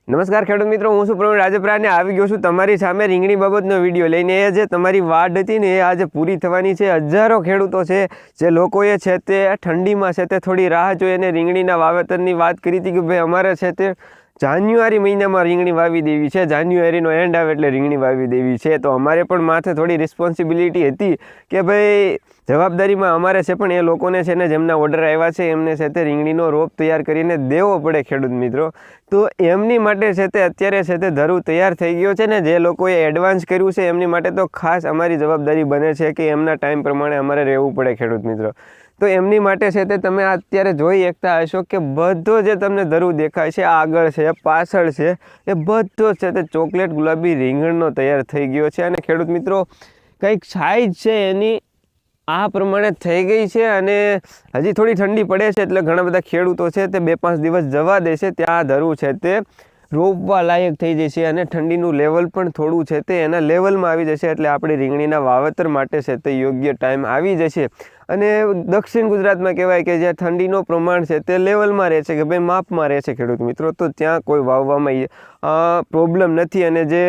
નમસ્કાર ખેડૂત મિત્રો, હું છું પ્રવીણ રાજપરા અને આવી ગયો છું તમારી સામે રીંગણી બાબતનો વિડીયો લઈને। એ જે તમારી વાડ હતી ને એ આજે પૂરી થવાની છે। હજારો ખેડૂતો છે જે લોકોએ છે તે ઠંડીમાં છે તે થોડી રાહ જોઈ અને રીંગણીના વાવેતરની વાત કરી હતી કે ભાઈ અમારે છે તે જાન્યુઆરી મહિનામાં રીંગણી વાવી દેવી છે, જાન્યુઆરીનો એન્ડ આવે એટલે રીંગણી વાવી દેવી છે। તો અમારે પણ માથે થોડી રિસ્પોન્સિબિલિટી હતી કે ભાઈ જવાબદારીમાં અમારે છે પણ એ લોકોને છે ને જેમના ઓર્ડર આવ્યા છે એમને છે તે રીંગણીનો રોપ તૈયાર કરીને દેવો પડે ખેડૂત મિત્રો। તો એમની માટે છે તે અત્યારે છે તે ધરું તૈયાર થઈ ગયો છે ને જે લોકોએ એડવાન્સ કર્યું છે એમની માટે તો ખાસ અમારી જવાબદારી બને છે કે એમના ટાઈમ પ્રમાણે અમારે રહેવું પડે ખેડૂત મિત્રો। તો એમની માટે છે તે તમે અત્યારે જોઈ શકતા હશો કે બધો જે તમને ધરું દેખાય છે આગળ છે પાછળ છે એ બધો છે તે ચોકલેટ ગુલાબી રીંગણનો તૈયાર થઈ ગયો છે। અને ખેડૂત મિત્રો કંઈક સાઈઝ છે એની આ પ્રમાણે થઈ ગઈ છે અને હજી થોડી ઠંડી પડે છે એટલે ઘણા બધા ખેડૂતો છે તે 2-5 દિવસ જવા દેશે, ત્યાં ધરું છે તે રોપવા લાયક થઈ જશે અને ઠંડીનું લેવલ પણ થોડું છે તે એના લેવલમાં આવી જશે એટલે આપણી રીંગણીના વાવેતર માટે છે તે યોગ્ય ટાઈમ આવી જશે। અને દક્ષિણ ગુજરાતમાં કહેવાય કે જ્યાં ઠંડીનું પ્રમાણ છે તે લેવલમાં રહે છે કે ભાઈ માપમાં રહે છે ખેડૂત મિત્રો, તો ત્યાં કોઈ વાવવામાં પ્રોબ્લેમ નથી। અને જે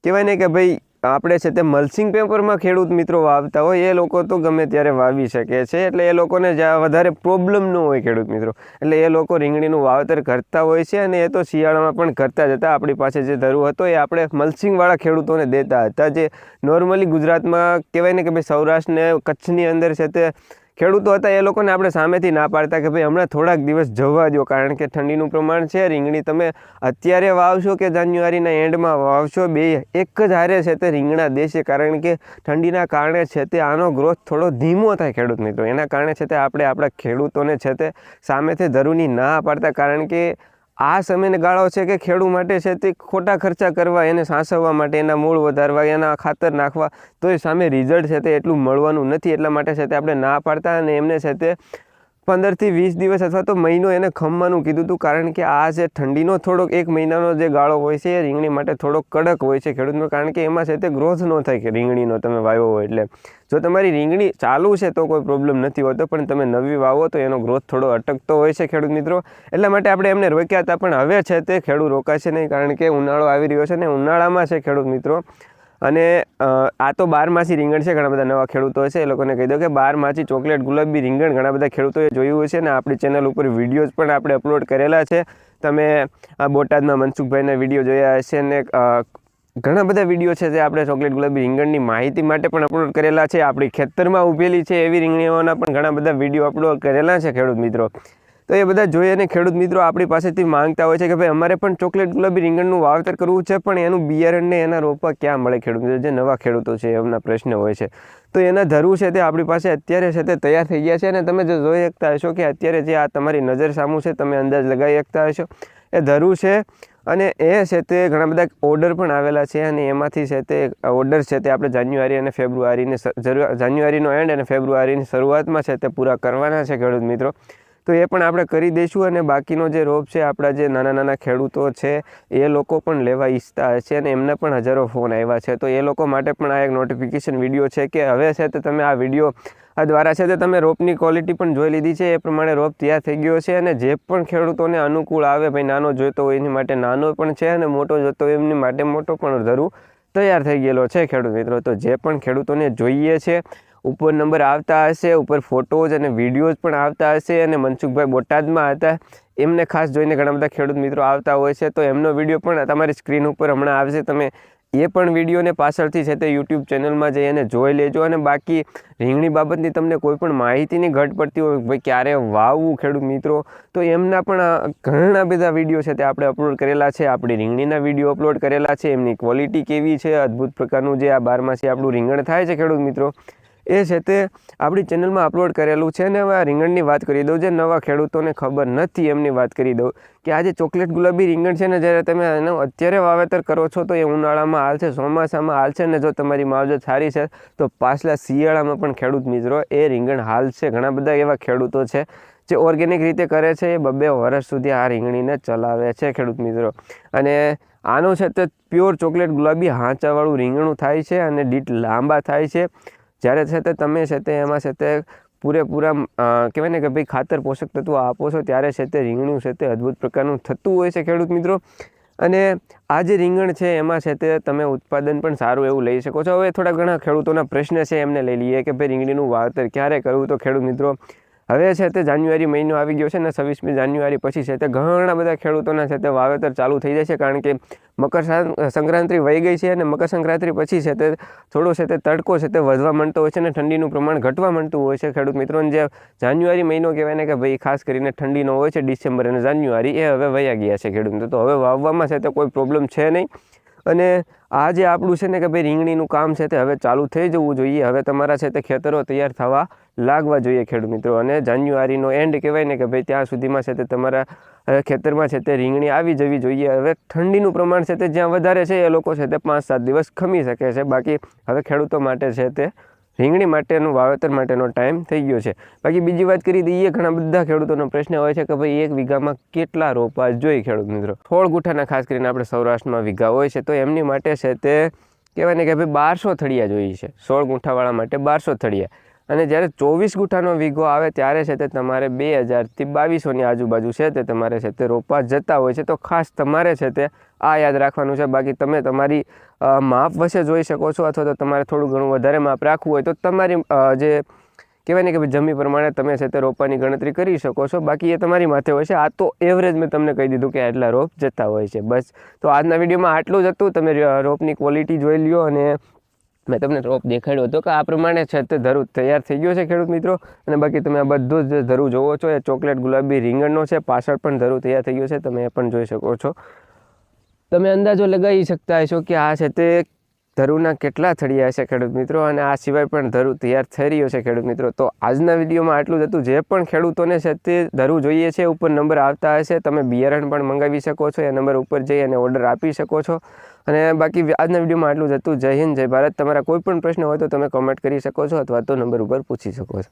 કહેવાય ને કે ભાઈ આપણે છે તે મલ્સિંગ પેપરમાં ખેડૂત મિત્રો વાવતા હોય એ લોકો તો ગમે ત્યારે વાવી શકે છે એટલે એ લોકોને જ્યાં વધારે પ્રોબ્લેમ ન હોય ખેડૂત મિત્રો, એટલે એ લોકો રીંગણીનું વાવેતર કરતા હોય છે। અને એ તો શિયાળામાં પણ કરતા જ હતા। આપણી પાસે જે ધરું હતો એ આપણે મલ્સિંગવાળા ખેડૂતોને દેતા હતા, જે નોર્મલી ગુજરાતમાં કહેવાય ને કે ભાઈ સૌરાષ્ટ્ર ને કચ્છની અંદર છે તે ખેડૂતો હતા એ લોકોને આપણે સામેથી ના પાડતા કે ભાઈ હમણાં થોડાક દિવસ જવા દો, કારણ કે ઠંડીનું પ્રમાણ છે। રીંગણી તમે અત્યારે વાવશો કે જાન્યુઆરીના એન્ડમાં વાવશો બે એક જ હારે છે તે રીંગણા દેશે, કારણ કે ઠંડીના કારણે છે તે આનો ગ્રોથ થોડો ધીમો થાય ખેડૂત મિત્રો। એના કારણે છે તે આપણે આપણા ખેડૂતોને છે તે સામેથી ધરુની ના પાડતા, કારણ કે આ સમયને ગાળો છે કે ખેડૂત માટે છે તે ખોટા ખર્ચા કરવા, એને સાચવવા માટે, એના મૂળ વધારવા, એના ખાતર નાખવા, તો એ સામે રિઝલ્ટ છે તે એટલું મળવાનું નથી। એટલા માટે છે તે આપણે ના પાડતા અને એમને છે તે 15 થી 20 દિવસ અથવા તો મહિનો એને ખમવાનું કીધું હતું, કારણ કે આ જે ઠંડીનો થોડોક 1 મહિનાનો જે ગાળો હોય છે એ રીંગણી માટે થોડોક કડક હોય છે ખેડૂતનો, કારણ કે એમાં છે તે ગ્રોથ ન થાય કે રીંગણીનો તમે વાવ્યો હોય એટલે જો તમારી રીંગણી ચાલુ છે તો કોઈ પ્રોબ્લેમ નથી હોતો, પણ તમે નવી વાવો તો એનો ગ્રોથ થોડો અટકતો હોય છે ખેડૂત મિત્રો। એટલા માટે આપણે એમને રોક્યા હતા, પણ હવે છે તે ખેડૂત રોકાશે નહીં, કારણ કે ઉનાળો આવી રહ્યો છે ને ઉનાળામાં છે ખેડૂત મિત્રો। અને આ તો 12માસી રીંગણ છે। ઘણા બધા નવા ખેડૂતો છે એ લોકોને કહી દો કે 12માસી ચોકલેટ ગુલાબી રીંગણ ઘણા બધા ખેડૂતોએ જોયું છે ને આપણી ચેનલ ઉપર વિડીયોઝ પણ આપણે અપલોડ કરેલા છે। તમે આ બોટાદના મનસુખભાઈના વિડીયો જોયા હશે ને ઘણા બધા વિડીયો છે જે આપણે ચોકલેટ ગુલાબી રીંગણની માહિતી માટે પણ અપલોડ કરેલા છે। આપણી ખેતરમાં ઊભેલી છે એવી રીંગણીઓના પણ ઘણા બધા વિડીયો અપલોડ કરેલા છે ખેડૂત મિત્રો। તો એ બધા જોઈએ અને ખેડૂત મિત્રો આપણી પાસેથી માંગતા હોય છે કે ભાઈ અમારે પણ ચોકલેટ ગુલાબી રીંગણનું વાવેતર કરવું છે, પણ એનું બિયારણને એના રોપા ક્યાં મળે ખેડૂત મિત્રો, જે નવા ખેડૂતો છે એમના પ્રશ્ન હોય છે। તો એના ધરું છે તે આપણી પાસે અત્યારે છે તે તૈયાર થઈ ગયા છે અને તમે જો જોઈ શકતા હશો કે અત્યારે જે આ તમારી નજર સામું છે તમે અંદાજ લગાવી શકતા હશો એ ધરું છે। અને એ છે તે ઘણા બધા ઓર્ડર પણ આવેલા છે અને એમાંથી છે તે ઓર્ડર છે તે આપણે જાન્યુઆરી અને ફેબ્રુઆરીની જાન્યુઆરીનો એન્ડ અને ફેબ્રુઆરીની શરૂઆતમાં છે તે પૂરા કરવાના છે ખેડૂત મિત્રો। તો એ પણ આપણે કરી દઈશું અને બાકીનો જે રોપ છે આપણા જે નાના નાના ખેડૂતો છે એ લોકો પણ લેવા ઈચ્છતા હશે અને એમના પણ હજારો ફોન આવ્યા છે, તો એ લોકો માટે પણ આ એક નોટિફિકેશન વિડીયો છે કે હવે છે તે તમે આ વિડીયો આ દ્વારા છે તે તમે રોપની ક્વોલિટી પણ જોઈ લીધી છે, એ પ્રમાણે રોપ તૈયાર થઈ ગયો છે। અને જે પણ ખેડૂતોને અનુકૂળ આવે, ભાઈ નાનો જોઈતો હોય એની માટે નાનો પણ છે અને મોટો જોઈતો હોય એમની માટે મોટો પણ ધરું તૈયાર થઈ ગયેલો છે ખેડૂત મિત્રો। તો જે પણ ખેડૂતોને જોઈએ છે ઉપર નંબર આવતા હશે, ઉપર ફોટોઝ અને વિડીયોઝ પણ આવતા હશે અને મનસુખભાઈ બોટાદમાં હતા એમને ખાસ જોઈને ઘણા બધા ખેડૂત મિત્રો આવતા હોય છે, તો એમનો વિડીયો પણ તમારી સ્ક્રીન ઉપર હમણાં આવશે, તમે એ પણ વિડીયોને પાછળથી છે તે યુટ્યુબ ચેનલમાં જઈ અને જોઈ લેજો। અને બાકી રીંગણી બાબતની તમને કોઈ પણ માહિતીની ઘટ પડતી હોય ભાઈ ક્યારે વાવવું ખેડૂત મિત્રો, તો એમના પણ ઘણા બધા વિડીયો છે તે આપણે અપલોડ કરેલા છે। આપણી રીંગણીના વિડીયો અપલોડ કરેલા છે, એમની ક્વોલિટી કેવી છે, અદ્ભુત પ્રકારનું જે આ 12માસી આપણું રીંગણ થાય છે ખેડૂત મિત્રો એ છે તે આપણી ચેનલમાં અપલોડ કરેલું છે। અને હવે આ રીંગણની વાત કરી દઉં, જે નવા ખેડૂતોને ખબર નથી એમની વાત કરી દઉં કે આ જે ચોકલેટ ગુલાબી રીંગણ છે ને જ્યારે તમે એનું અત્યારે વાવેતર કરો છો તો એ ઉનાળામાં હાલશે, ચોમાસામાં હાલશે ને જો તમારી માવજત સારી છે તો પાછલા શિયાળામાં પણ ખેડૂત મિત્રો એ રીંગણ હાલશે। ઘણા બધા એવા ખેડૂતો છે જે ઓર્ગેનિક રીતે કરે છે, એ 2-2 વર્ષ સુધી આ રીંગણીને ચલાવે છે ખેડૂત મિત્રો। અને આનું છે તે પ્યોર ચોકલેટ ગુલાબી હાંચાવાળું રીંગણું થાય છે અને દીઠ લાંબા થાય છે। જ્યારે છે તે તમે છે તે એમાં છે તે પૂરેપૂરા કહેવાય ને કે ભાઈ ખાતર પોષક તત્વો આપો છો ત્યારે છે તે રીંગણું છે તે અદ્ભુત પ્રકારનું થતું હોય છે ખેડૂત મિત્રો। અને આ જે રીંગણ છે એમાં છે તે તમે ઉત્પાદન પણ સારું એવું લઈ શકો છો. હવે થોડા ઘણા ખેડૂતોના પ્રશ્ન છે એમને લઈ લઈએ કે ભાઈ રીંગણીનું વાવેતર ક્યારે કરવું. તો ખેડૂત મિત્રો હવે છે તે જાન્યુઆરી મહિનો આવી ગયો છે ને 26મી જાન્યુઆરી પછી છે તે ઘણા બધા ખેડૂતોના છે તે વાવેતર ચાલુ થઈ જાય છે, કારણ કે મકર સંક્રાંતિ વહી ગઈ છે અને મકર સંક્રાંતિ પછી છે તે થોડો છે તે તડકો છે તે વધવા માંડતો હોય છે અને ઠંડીનું પ્રમાણ ઘટવા માંડતું હોય છે. ખેડૂત મિત્રોને જે જાન્યુઆરી મહિનો કહેવાય ને કે ભાઈ ખાસ કરીને ઠંડીનો હોય છે, ડિસેમ્બર અને જાન્યુઆરી એ હવે વયા ગયા છે ખેડૂત મિત્રો. તો હવે વાવવામાં છે તે કોઈ પ્રોબ્લેમ છે નહીં અને આ જે આપણું છે ને કે ભાઈ રીંગણીનું કામ છે તે હવે ચાલુ થઈ જવું જોઈએ. હવે તમારા છે તે ખેતરો તૈયાર થવા લાગવા જોઈએ ખેડૂત મિત્રો. અને જાન્યુઆરીનો એન્ડ કહેવાય ને કે ભાઈ ત્યાં સુધીમાં છે તે તમારા ખેતરમાં છે તે રીંગણી આવી જવી જોઈએ. હવે ઠંડીનું પ્રમાણ છે તે જ્યાં વધારે છે એ લોકો છે તે 5-7 દિવસ ખમી શકે છે. બાકી હવે ખેડૂતો માટે છે તે રીંગણી માટેનું વાવેતર માટેનો ટાઈમ થઈ ગયો છે. બાકી બીજી વાત કરી દઈએ, ઘણા બધા ખેડૂતોનો પ્રશ્ન હોય છે કે ભાઈ 1 વીઘામાં કેટલા રોપા જોઈએ ખેડૂત મિત્રો. 16 ગુઠાના ખાસ કરીને આપણે સૌરાષ્ટ્રમાં વીઘા હોય છે, તો એમની માટે છે તે કહેવાય ને કે ભાઈ 1200 થળિયા જોઈએ છે. 16 ગુંઠાવાળા માટે 1200 થળિયા. અને જ્યારે 24 ગુઠાનો વીઘો આવે ત્યારે છે તે તમારે 2000 થી 2200ની આજુબાજુ છે તે તમારે છે તે રોપા જતા હોય છે. તો ખાસ તમારે છે તે આ યાદ રાખવાનું છે. બાકી તમે તમારી માપ વચ્ચે જોઈ શકો છો, અથવા તો તમારે થોડું ઘણું વધારે માપ રાખવું હોય તો તમારી જે કહેવાય ને કે ભાઈ જમી પ્રમાણે તમે છે તે રોપાની ગણતરી કરી શકો છો. બાકી એ તમારી માથે હોય છે. આ તો એવરેજ મેં તમને કહી દીધું કે આટલા રોપ જતા હોય છે. બસ તો આજના વિડીયોમાં આટલું જ હતું. તમે રોપની ક્વોલિટી જોઈ લ્યો અને મેં તમને રોપ દેખાડ્યો હતો કે આ પ્રમાણે છે તે ધરું તૈયાર થઈ ગયો છે ખેડૂત મિત્રો. અને બાકી તમે આ બધું જ ધરું જોવો છો એ ચોકલેટ ગુલાબી રીંગણનો છે. પાછળ પણ ધરું તૈયાર થઈ ગયો છે, તમે એ પણ જોઈ શકો છો. તમે અંદાજો લગાવી શકતા હશો કે આ છે તે ધરુના કેટલા થળિયા હશે ખેડૂત મિત્રો. અને આ સિવાય પણ ધરું તૈયાર થઈ રહ્યો છે ખેડૂત મિત્રો. તો આજના વિડીયોમાં આટલું જ હતું. જે પણ ખેડૂતોને છે તે ધરું જોઈએ છે, ઉપર નંબર આવતા હશે, તમે બિયારણ પણ મંગાવી શકો છો. એ નંબર ઉપર જઈ અને ઓર્ડર આપી શકો છો. અને બાકી આજના વિડીયોમાં આટલું જ હતું. જય હિન્દ, જય ભારત. તમારા કોઈ પણ પ્રશ્ન હોય તો તમે કોમેન્ટ કરી શકો છો અથવા તો નંબર ઉપર પૂછી શકો છો.